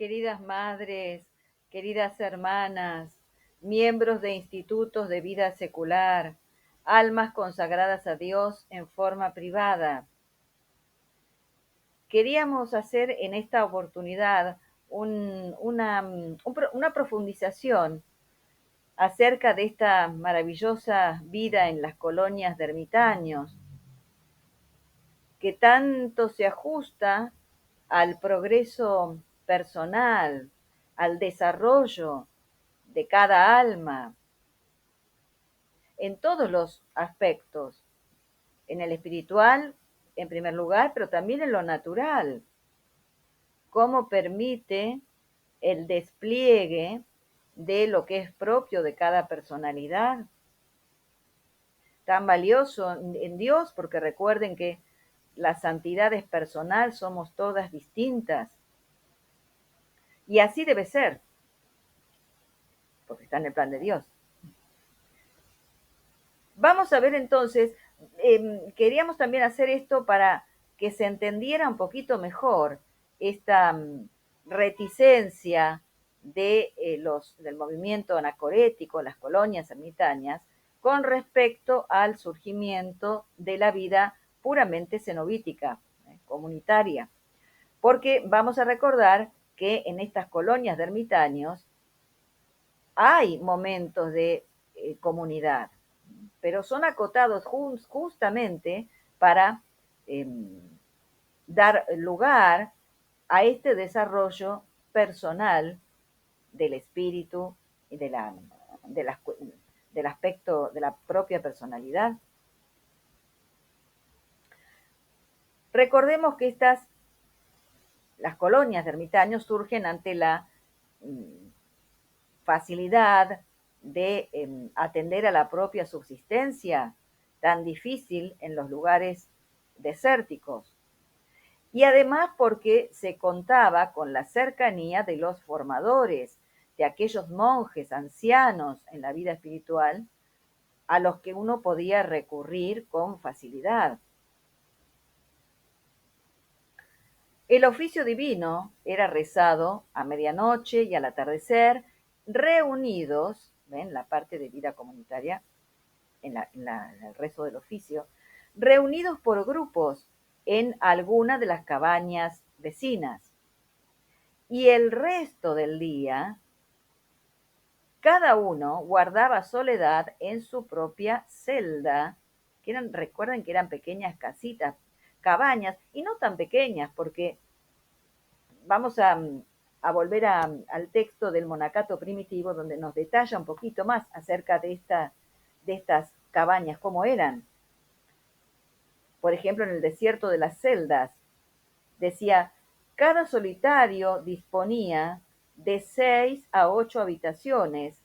queridas madres, queridas hermanas, miembros de institutos de vida secular, almas consagradas a Dios en forma privada. Queríamos hacer en esta oportunidad una profundización acerca de esta maravillosa vida en las colonias de ermitaños, que tanto se ajusta al progreso personal, al desarrollo de cada alma, en todos los aspectos, en el espiritual en primer lugar, pero también en lo natural, cómo permite el despliegue de lo que es propio de cada personalidad, tan valioso en Dios, porque recuerden que la santidad es personal, somos todas distintas, y así debe ser, porque está en el plan de Dios. Vamos a ver entonces, queríamos también hacer esto para que se entendiera un poquito mejor esta reticencia del movimiento anacorético, las colonias ermitañas, con respecto al surgimiento de la vida puramente cenobítica, comunitaria. Porque vamos a recordar que en estas colonias de ermitaños hay momentos de comunidad, pero son acotados justamente para eh, dar lugar a este desarrollo personal del espíritu y del aspecto de la propia personalidad. Recordemos que las colonias de ermitaños surgen ante la facilidad de atender a la propia subsistencia tan difícil en los lugares desérticos. Y además porque se contaba con la cercanía de los formadores, de aquellos monjes ancianos en la vida espiritual a los que uno podía recurrir con facilidad. El oficio divino era rezado a medianoche y al atardecer, reunidos, ¿ven? La parte de vida comunitaria, en el rezo del oficio, reunidos por grupos en alguna de las cabañas vecinas. Y el resto del día, cada uno guardaba soledad en su propia celda, recuerden que eran pequeñas casitas, cabañas, y no tan pequeñas, porque vamos a volver al texto del monacato primitivo, donde nos detalla un poquito más acerca de estas cabañas, cómo eran. Por ejemplo, en el desierto de las celdas, decía, cada solitario disponía de 6 a 8 habitaciones,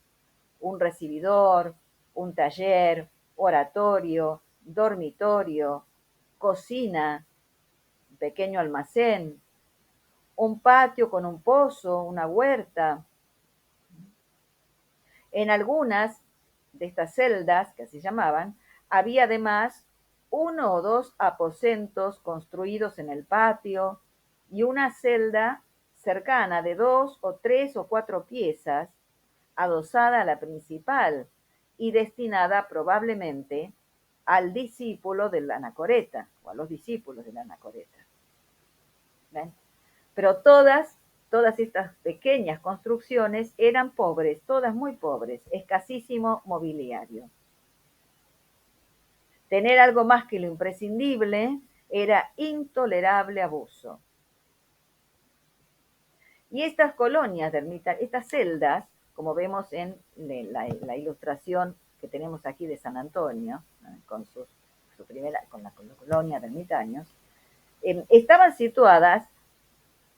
un recibidor, un taller, oratorio, dormitorio, cocina, pequeño almacén, un patio con un pozo, una huerta. En algunas de estas celdas, que así llamaban, había además 1 o 2 aposentos construidos en el patio y una celda cercana de 2 o 3 o 4 piezas, adosada a la principal y destinada probablemente al discípulo del anacoreta o a los discípulos del anacoreta. ¿Ven? Pero todas estas pequeñas construcciones eran pobres, todas muy pobres, escasísimo mobiliario. Tener algo más que lo imprescindible era intolerable abuso. Y estas colonias de ermita, estas celdas, como vemos en la ilustración que tenemos aquí de San Antonio, con con la colonia de ermitaños, estaban situadas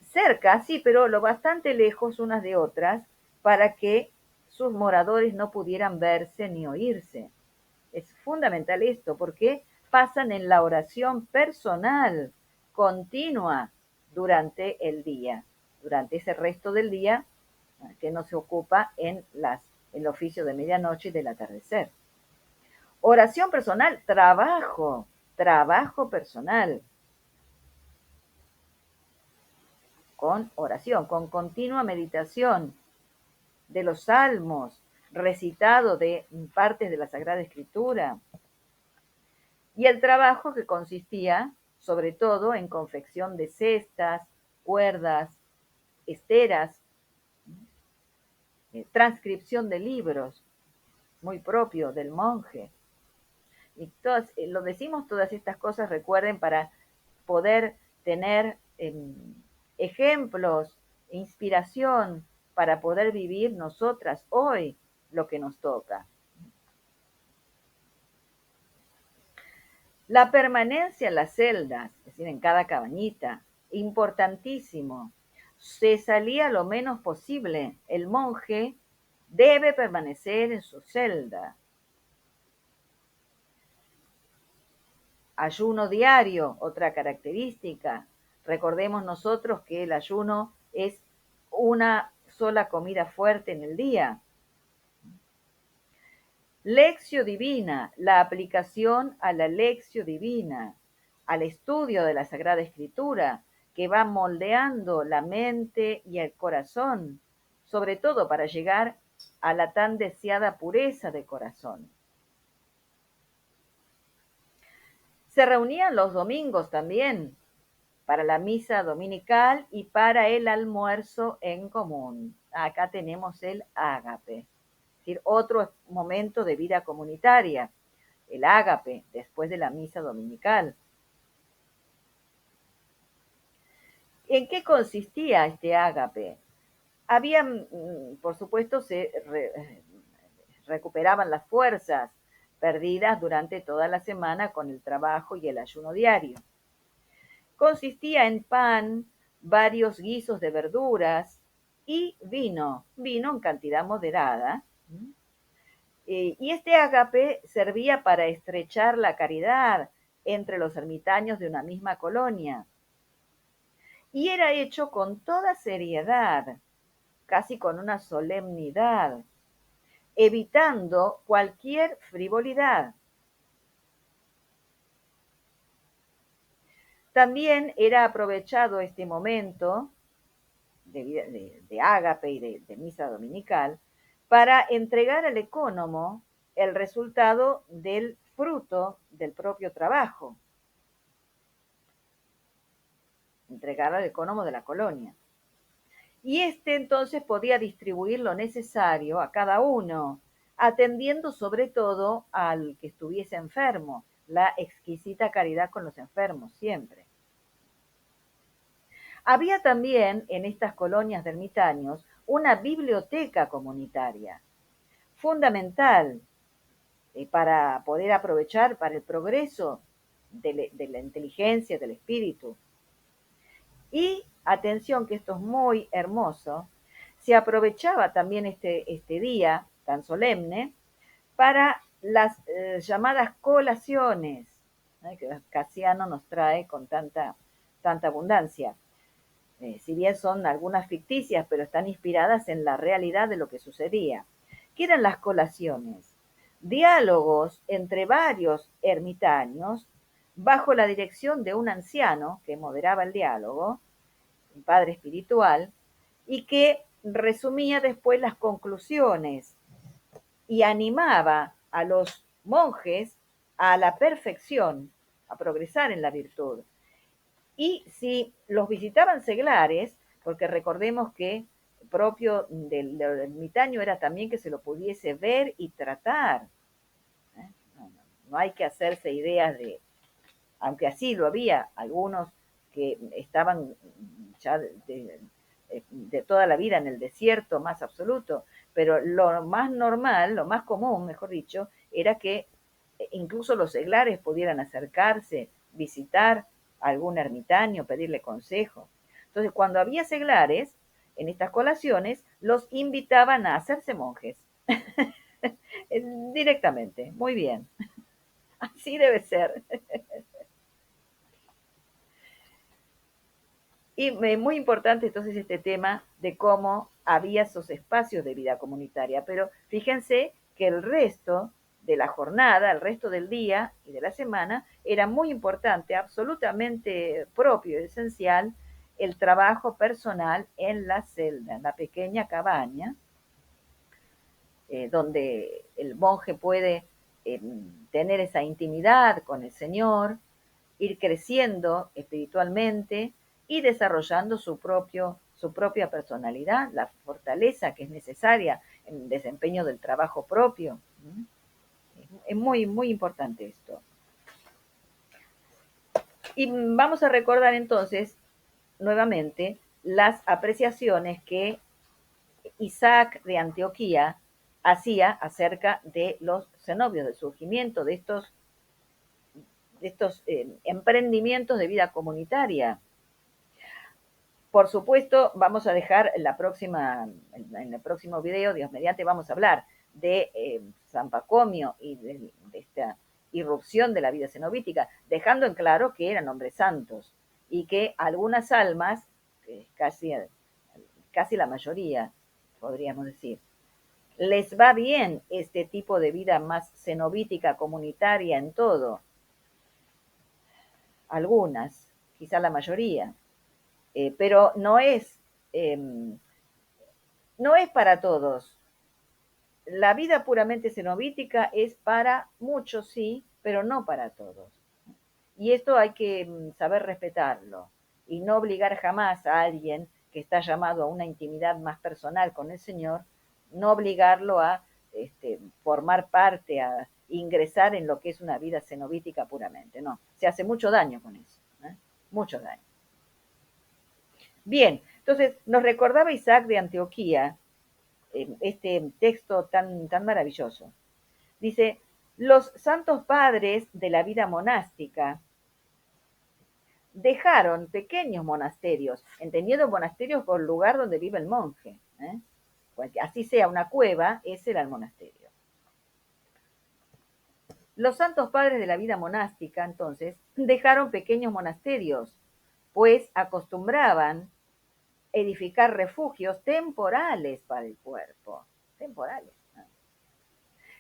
cerca, sí, pero lo bastante lejos unas de otras para que sus moradores no pudieran verse ni oírse. Es fundamental esto porque pasan en la oración personal continua durante el día, durante ese resto del día que no se ocupa en el oficio de medianoche y del atardecer. Oración personal, trabajo personal. con oración, con continua meditación de los salmos, recitado de partes de la Sagrada Escritura, y el trabajo que consistía sobre todo en confección de cestas, cuerdas, esteras, transcripción de libros, muy propio del monje. Y todas, lo decimos todas estas cosas, recuerden, para poder tener ejemplos, inspiración, para poder vivir nosotras hoy lo que nos toca. La permanencia en las celdas, es decir, en cada cabañita, importantísimo. Se salía lo menos posible. El monje debe permanecer en su celda. Ayuno diario, otra característica. Recordemos nosotros que el ayuno es una sola comida fuerte en el día. Lección divina, la aplicación a la lección divina, al estudio de la Sagrada Escritura, que va moldeando la mente y el corazón, sobre todo para llegar a la tan deseada pureza de corazón. Se reunían los domingos también para la misa dominical y para el almuerzo en común. Acá tenemos el ágape, es decir, otro momento de vida comunitaria, el ágape, después de la misa dominical. ¿En qué consistía este ágape? Había, por supuesto, recuperaban las fuerzas perdidas durante toda la semana con el trabajo y el ayuno diario. Consistía en pan, varios guisos de verduras y vino en cantidad moderada. Y este ágape servía para estrechar la caridad entre los ermitaños de una misma colonia. Y era hecho con toda seriedad, casi con una solemnidad, evitando cualquier frivolidad. También era aprovechado este momento de ágape y de misa dominical para entregar al ecónomo el resultado del fruto del propio trabajo, entregar al ecónomo de la colonia. Y este entonces podía distribuir lo necesario a cada uno, atendiendo sobre todo al que estuviese enfermo, la exquisita caridad con los enfermos siempre. Había también en estas colonias de ermitaños una biblioteca comunitaria, fundamental para poder aprovechar para el progreso de la inteligencia, del espíritu. Y atención, que esto es muy hermoso, se aprovechaba también este día tan solemne para las llamadas colaciones, que Casiano nos trae con tanta abundancia. Si bien son algunas ficticias, pero están inspiradas en la realidad de lo que sucedía. ¿Qué eran las colaciones? Diálogos entre varios ermitaños bajo la dirección de un anciano que moderaba el diálogo, un padre espiritual, y que resumía después las conclusiones y animaba a los monjes a la perfección, a progresar en la virtud. Y si los visitaban seglares, porque recordemos que propio del ermitaño era también que se lo pudiese ver y tratar. No hay que hacerse ideas de, aunque así lo había, algunos que estaban ya de toda la vida en el desierto más absoluto, pero lo más normal, lo más común, mejor dicho, era que incluso los seglares pudieran acercarse, visitar a algún ermitaño, pedirle consejo. Entonces, cuando había seglares, en estas colaciones, los invitaban a hacerse monjes. Directamente, muy bien. Así debe ser. Y muy importante entonces este tema de cómo había esos espacios de vida comunitaria. Pero fíjense que el resto de la jornada, el resto del día y de la semana, era muy importante, absolutamente propio y esencial el trabajo personal en la celda, en la pequeña cabaña, donde el monje puede tener esa intimidad con el Señor, ir creciendo espiritualmente y desarrollando su propia personalidad, la fortaleza que es necesaria en el desempeño del trabajo propio. Es muy, muy importante esto. Y vamos a recordar entonces nuevamente las apreciaciones que Isaac de Antioquía hacía acerca de los cenobios, del surgimiento de estos emprendimientos de vida comunitaria. Por supuesto, vamos a dejar en el próximo video, Dios mediante, vamos a hablar de San Pacomio y de esta irrupción de la vida cenobítica, dejando en claro que eran hombres santos y que algunas almas, casi la mayoría, podríamos decir, les va bien este tipo de vida más cenobítica, comunitaria en todo. Algunas, quizá la mayoría, pero eh, no es para todos. La vida puramente cenobítica es para muchos, sí, pero no para todos. Y esto hay que saber respetarlo y no obligar jamás a alguien que está llamado a una intimidad más personal con el Señor, no obligarlo a formar parte, a ingresar en lo que es una vida cenobítica puramente. No, se hace mucho daño con eso, ¿eh? Mucho daño. Bien, entonces nos recordaba Isaac de Antioquía este texto tan maravilloso. Dice, los santos padres de la vida monástica dejaron pequeños monasterios, entendiendo monasterios por lugar donde vive el monje. Así sea una cueva, ese era el monasterio. Los santos padres de la vida monástica, entonces, dejaron pequeños monasterios, pues acostumbraban edificar refugios temporales para el cuerpo, temporales.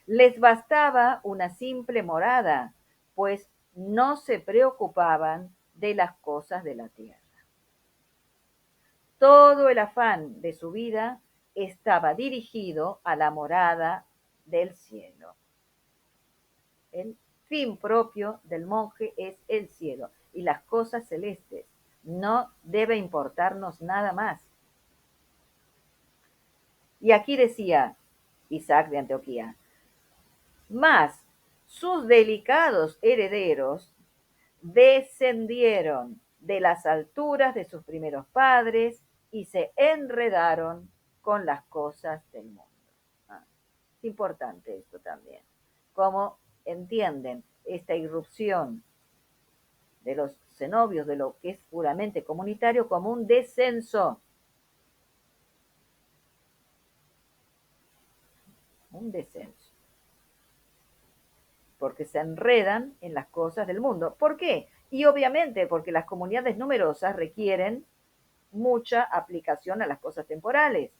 Les bastaba una simple morada, pues no se preocupaban de las cosas de la tierra. Todo el afán de su vida estaba dirigido a la morada del cielo. El fin propio del monje es el cielo y las cosas celestes. No debe importarnos nada más. Y aquí decía Isaac de Antioquía, mas sus delicados herederos descendieron de las alturas de sus primeros padres y se enredaron con las cosas del mundo. Es importante esto también. Cómo entienden esta irrupción de los cenobios, de lo que es puramente comunitario, como un descenso. Un descenso. Porque se enredan en las cosas del mundo. ¿Por qué? Y obviamente porque las comunidades numerosas requieren mucha aplicación a las cosas temporales.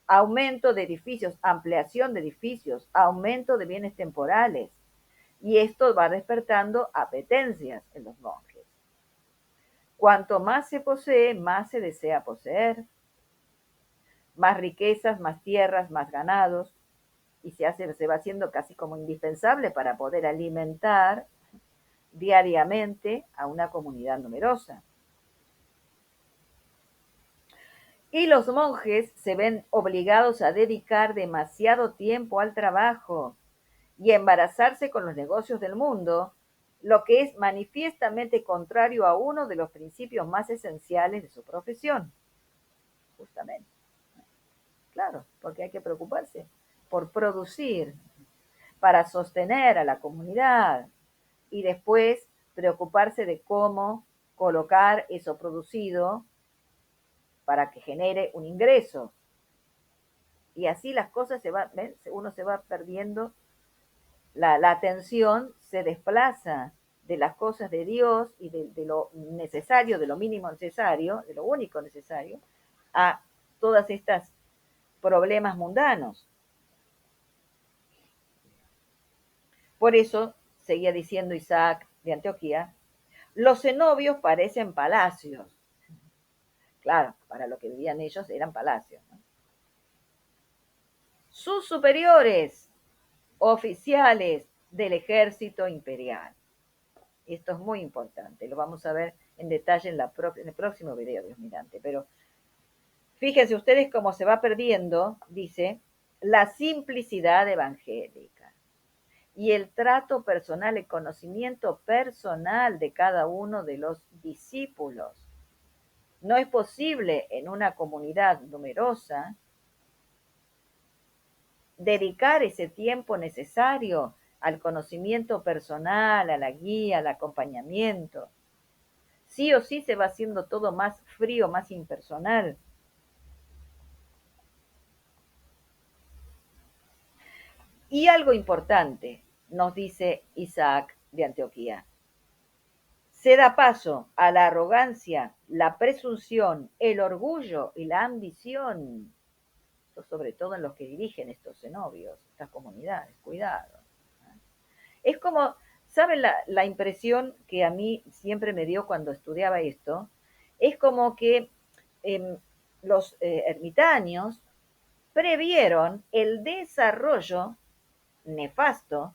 Aumento de edificios, ampliación de edificios, aumento de bienes temporales. Y esto va despertando apetencias en los monjes. Cuanto más se posee, más se desea poseer. Más riquezas, más tierras, más ganados. Y se va haciendo casi como indispensable para poder alimentar diariamente a una comunidad numerosa. Y los monjes se ven obligados a dedicar demasiado tiempo al trabajo y a embarazarse con los negocios del mundo, lo que es manifiestamente contrario a uno de los principios más esenciales de su profesión. Justamente. Claro, porque hay que preocuparse por producir, para sostener a la comunidad y después preocuparse de cómo colocar eso producido para que genere un ingreso. Y así las cosas uno se va perdiendo, la atención se desplaza de las cosas de Dios y de lo necesario, de lo mínimo necesario, de lo único necesario, a todas estas problemas mundanos. Por eso, seguía diciendo Isaac de Antioquía, los cenobios parecen palacios, claro, para lo que vivían ellos eran palacios, ¿no? Sus superiores, oficiales del ejército imperial. Esto es muy importante, lo vamos a ver en detalle en el próximo video, Dios mirante, pero fíjense ustedes cómo se va perdiendo, dice, la simplicidad evangélica y el trato personal, el conocimiento personal de cada uno de los discípulos. No es posible en una comunidad numerosa dedicar ese tiempo necesario al conocimiento personal, a la guía, al acompañamiento. Sí o sí se va haciendo todo más frío, más impersonal. Y algo importante, nos dice Isaac de Antioquía, se da paso a la arrogancia, la presunción, el orgullo y la ambición, esto sobre todo en los que dirigen estos cenobios, estas comunidades, cuidado. Es como, ¿saben la impresión que a mí siempre me dio cuando estudiaba esto? Es como que eh, los ermitaños previeron el desarrollo nefasto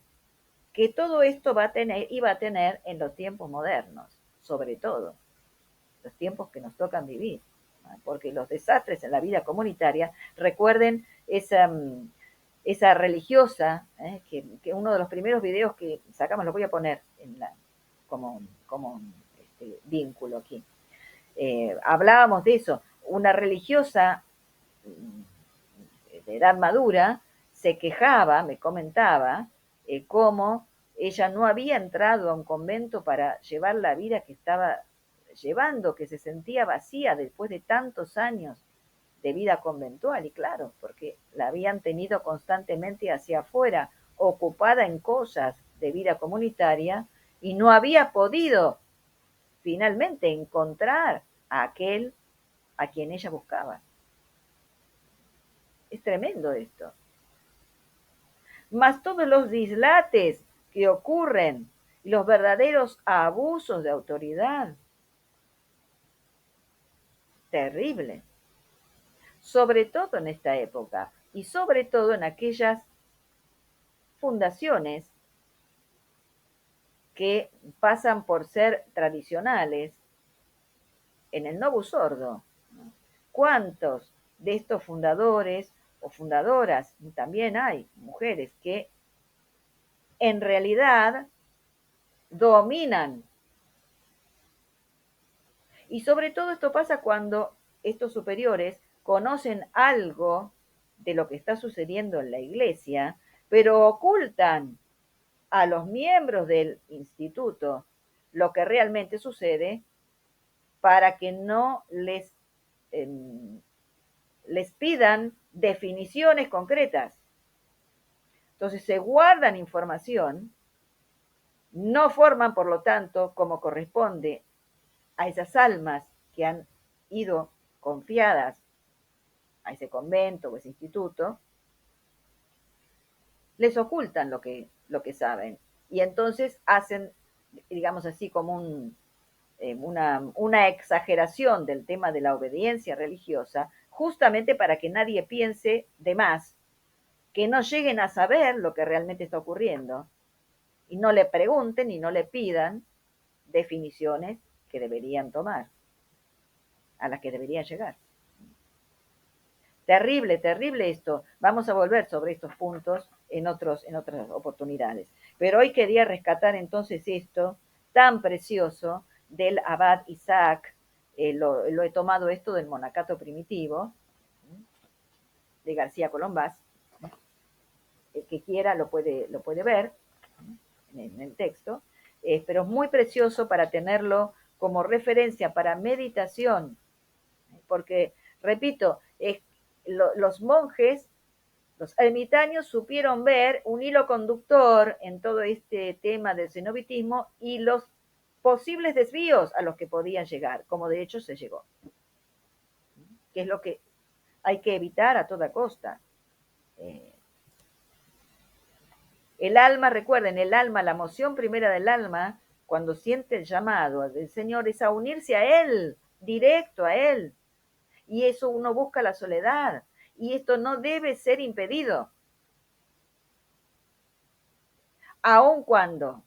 que todo esto iba a tener en los tiempos modernos, sobre todo, los tiempos que nos tocan vivir, ¿no? Porque los desastres en la vida comunitaria, recuerden esa religiosa, que uno de los primeros videos que sacamos, lo voy a poner como vínculo aquí. Hablábamos de eso, una religiosa de edad madura se quejaba, me comentaba, cómo ella no había entrado a un convento para llevar la vida que estaba llevando, que se sentía vacía después de tantos años de vida conventual, y claro, porque la habían tenido constantemente hacia afuera, ocupada en cosas de vida comunitaria, y no había podido finalmente encontrar a aquel a quien ella buscaba. Es tremendo esto. Más todos los dislates que ocurren y los verdaderos abusos de autoridad. Terrible. Sobre todo en esta época y sobre todo en aquellas fundaciones que pasan por ser tradicionales en el Novus Ordo. ¿Cuántos de estos fundadores o fundadoras, también hay mujeres que en realidad dominan? Y sobre todo esto pasa cuando estos superiores conocen algo de lo que está sucediendo en la iglesia, pero ocultan a los miembros del instituto lo que realmente sucede para que no eh, les pidan definiciones concretas. Entonces se guardan información, no forman, por lo tanto, como corresponde a esas almas que han ido confiadas a ese convento o ese instituto, les ocultan lo que saben. Y entonces hacen, digamos así, como una exageración del tema de la obediencia religiosa, justamente para que nadie piense de más, que no lleguen a saber lo que realmente está ocurriendo y no le pregunten y no le pidan definiciones que deberían tomar, a las que deberían llegar. Terrible, terrible esto. Vamos a volver sobre estos puntos en otras oportunidades. Pero hoy quería rescatar entonces esto tan precioso del abad Isaac. Lo he tomado esto del monacato primitivo de García Colombás. El que quiera lo puede ver en el texto. Pero es muy precioso para tenerlo como referencia para meditación. Porque, repito, los monjes, los ermitaños supieron ver un hilo conductor en todo este tema del cenobitismo y los posibles desvíos a los que podían llegar, como de hecho se llegó, que es lo que hay que evitar a toda costa. El alma, recuerden, el alma, la emoción primera del alma, cuando siente el llamado del Señor, es a unirse a Él, directo a Él, y eso uno busca la soledad, y esto no debe ser impedido, aun cuando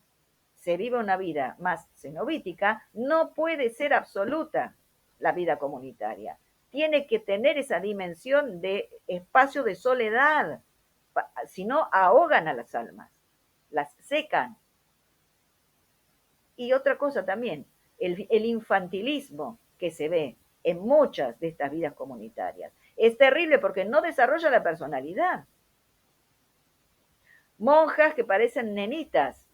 se vive una vida más cenobítica, no puede ser absoluta la vida comunitaria. Tiene que tener esa dimensión de espacio de soledad, si no ahogan a las almas, las secan. Y otra cosa también, el infantilismo que se ve en muchas de estas vidas comunitarias es terrible porque no desarrolla la personalidad. Monjas que parecen nenitas.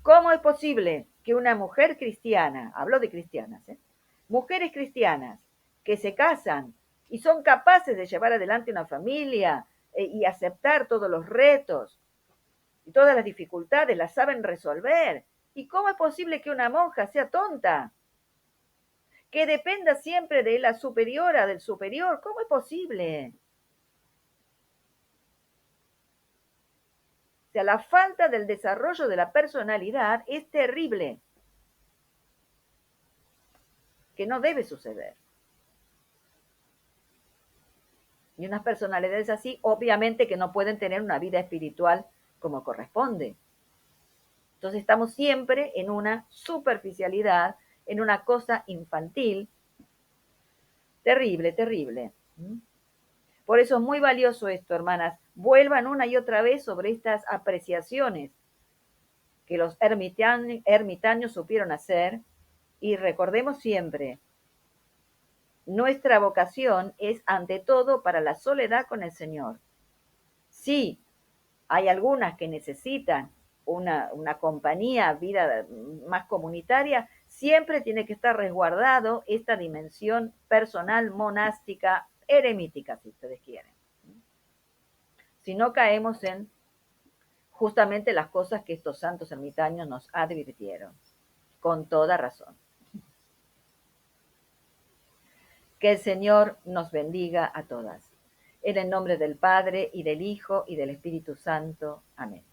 ¿Cómo es posible que una mujer cristiana, hablo de cristianas, mujeres cristianas que se casan y son capaces de llevar adelante una familia y aceptar todos los retos y todas las dificultades, las saben resolver? ¿Y cómo es posible que una monja sea tonta? Que dependa siempre de la superiora, del superior. ¿Cómo es posible? O sea, la falta del desarrollo de la personalidad es terrible, que no debe suceder. Y unas personalidades así, obviamente que no pueden tener una vida espiritual como corresponde. Entonces estamos siempre en una superficialidad, en una cosa infantil. Terrible, terrible. Por eso es muy valioso esto, hermanas. Vuelvan una y otra vez sobre estas apreciaciones que los ermitaños supieron hacer y recordemos siempre, nuestra vocación es ante todo para la soledad con el Señor. Sí, hay algunas que necesitan una compañía, vida más comunitaria, siempre tiene que estar resguardado esta dimensión personal, monástica, eremítica, si ustedes quieren. Si no caemos en justamente las cosas que estos santos ermitaños nos advirtieron, con toda razón. Que el Señor nos bendiga a todas. En el nombre del Padre, y del Hijo, y del Espíritu Santo. Amén.